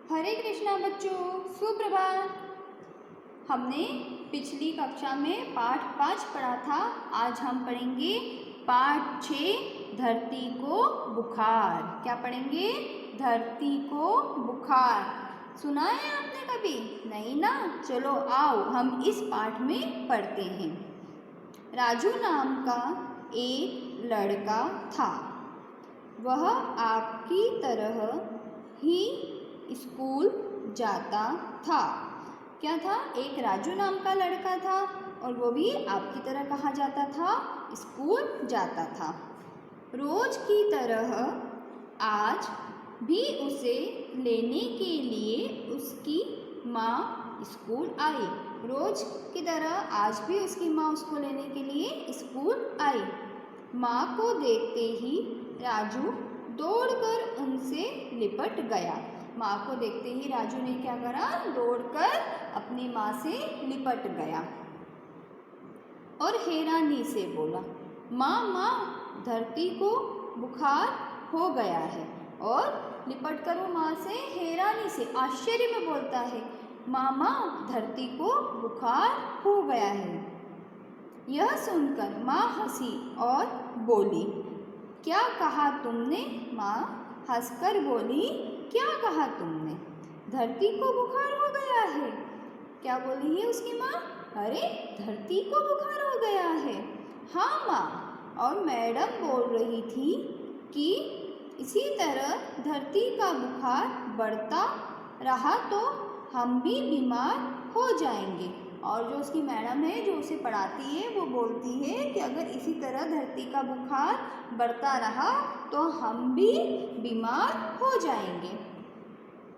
हरे कृष्णा बच्चों, सुप्रभात। हमने पिछली कक्षा में पाठ 5 पढ़ा था। आज हम पढ़ेंगे पाठ 6 धरती को बुखार। क्या पढ़ेंगे? धरती को बुखार। सुना है आपने कभी? नहीं ना? चलो आओ हम इस पाठ में पढ़ते हैं। राजू नाम का एक लड़का था। वह आपकी तरह ही स्कूल जाता था। क्या था? एक राजू नाम का लड़का था और वो भी आपकी तरह कहाँ जाता था? स्कूल जाता था। रोज की तरह आज भी उसे लेने के लिए उसकी माँ स्कूल आई। रोज की तरह आज भी उसकी माँ उसको लेने के लिए स्कूल आई। माँ को देखते ही राजू दौड़कर उनसे लिपट गया। माँ को देखते ही राजू ने क्या करा? दौड़कर अपनी माँ से लिपट गया और हैरानी से बोला, माँ माँ, धरती को बुखार हो गया है। और लिपट कर वो माँ से हैरानी से आश्चर्य में बोलता है, माँ माँ, धरती को बुखार हो गया है। यह सुनकर माँ हंसी और बोली, क्या कहा तुमने? माँ हंसकर बोली, क्या कहा तुमने? धरती को बुखार हो गया है। क्या बोली है उसकी माँ? अरे, धरती को बुखार हो गया है। हाँ माँ, और मैडम बोल रही थी कि इसी तरह धरती का बुखार बढ़ता रहा तो हम भी बीमार हो जाएंगे। और जो उसकी मैडम है, जो उसे पढ़ाती है, वो बोलती है कि अगर इसी तरह धरती का बुखार बढ़ता रहा तो हम भी बीमार हो जाएंगे।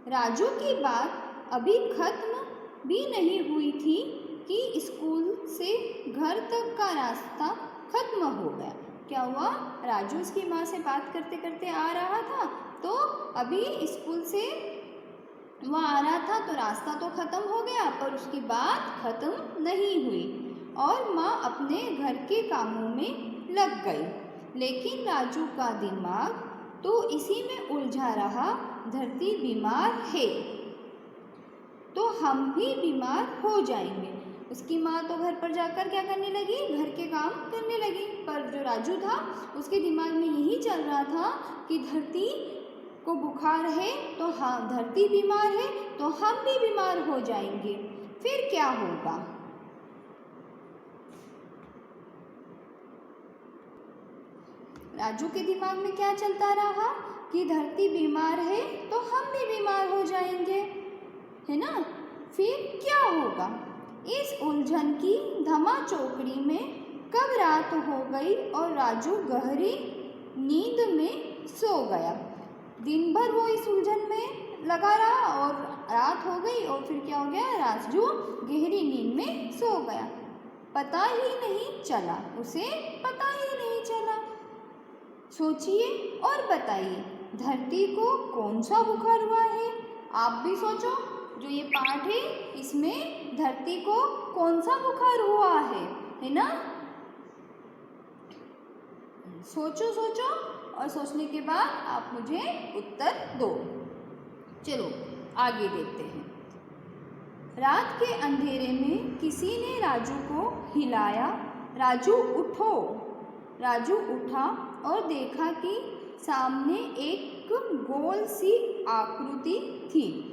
राजू की बात अभी खत्म भी नहीं हुई थी कि स्कूल से घर तक का रास्ता खत्म हो गया। क्या हुआ? राजू उसकी माँ से बात करते करते आ रहा था, तो अभी स्कूल से वह आ रहा था तो रास्ता तो ख़त्म हो गया, पर उसकी बात ख़त्म नहीं हुई और माँ अपने घर के कामों में लग गई। लेकिन राजू का दिमाग तो इसी में उलझा रहा, धरती बीमार है तो हम भी बीमार हो जाएंगे। उसकी माँ तो घर पर जाकर क्या करने लगी? घर के काम करने लगी। पर जो राजू था, उसके दिमाग में यही चल रहा था कि धरती को बुखार है तो हाँ, धरती बीमार है तो हम भी बीमार हो जाएंगे। फिर क्या होगा? राजू के दिमाग में क्या चलता रहा कि धरती बीमार है तो हम भी बीमार हो जाएंगे, है ना? फिर क्या होगा? इस उलझन की धमाचौकड़ी में कब रात हो गई और राजू गहरी नींद में सो गया। दिन भर वो इस उलझन में लगा रहा और रात हो गई और फिर क्या हो गया? राजू गहरी नींद में सो गया। पता ही नहीं चला, उसे पता ही नहीं चला। सोचिए और बताइए, धरती को कौन सा बुखार हुआ है? आप भी सोचो। जो ये पाठ है, इसमें धरती को कौन सा बुखार हुआ है ना? सोचो सोचो और सोचने के बाद आप मुझे उत्तर दो। चलो आगे देखते हैं। रात के अंधेरे में किसी ने राजू को हिलाया, राजू उठो। राजू उठा और देखा कि सामने एक गोल सी आकृति थी।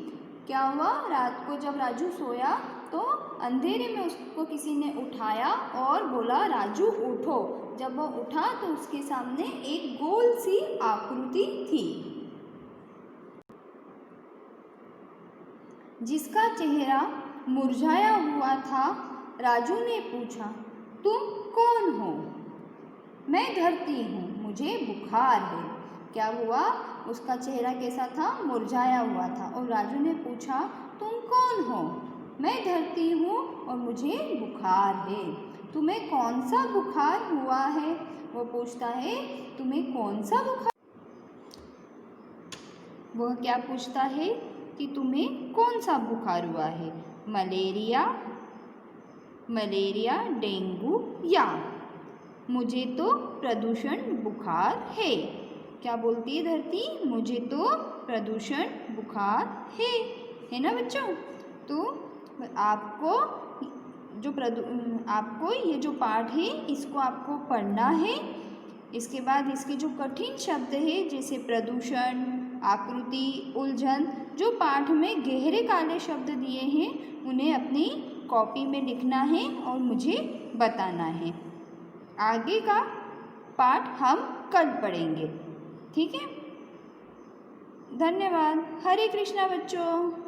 क्या हुआ? रात को जब राजू सोया तो अंधेरे में उसको किसी ने उठाया और बोला, राजू उठो। जब वो उठा तो उसके सामने एक गोल सी आकृति थी जिसका चेहरा मुरझाया हुआ था। राजू ने पूछा, तुम कौन हो? मैं धरती हूँ, मुझे बुखार है। क्या हुआ? उसका चेहरा कैसा था? मुरझाया हुआ था। और राजू ने पूछा, तुम कौन हो? मैं धरती हूँ और मुझे बुखार है। तुम्हें कौन सा बुखार हुआ है? वो पूछता है, तुम्हें कौन सा बुखार? वह क्या पूछता है कि तुम्हें कौन सा बुखार हुआ है? मलेरिया, डेंगू या? मुझे तो प्रदूषण बुखार है। क्या बोलती है धरती? मुझे तो प्रदूषण बुखार है ना बच्चों? तो आपको आपको ये जो पाठ है इसको आपको पढ़ना है। इसके बाद इसके जो कठिन शब्द है जैसे प्रदूषण, आकृति, उलझन, जो पाठ में गहरे काले शब्द दिए हैं उन्हें अपनी कॉपी में लिखना है और मुझे बताना है। आगे का पाठ हम कल पढ़ेंगे, ठीक है? धन्यवाद। हरे कृष्णा बच्चों।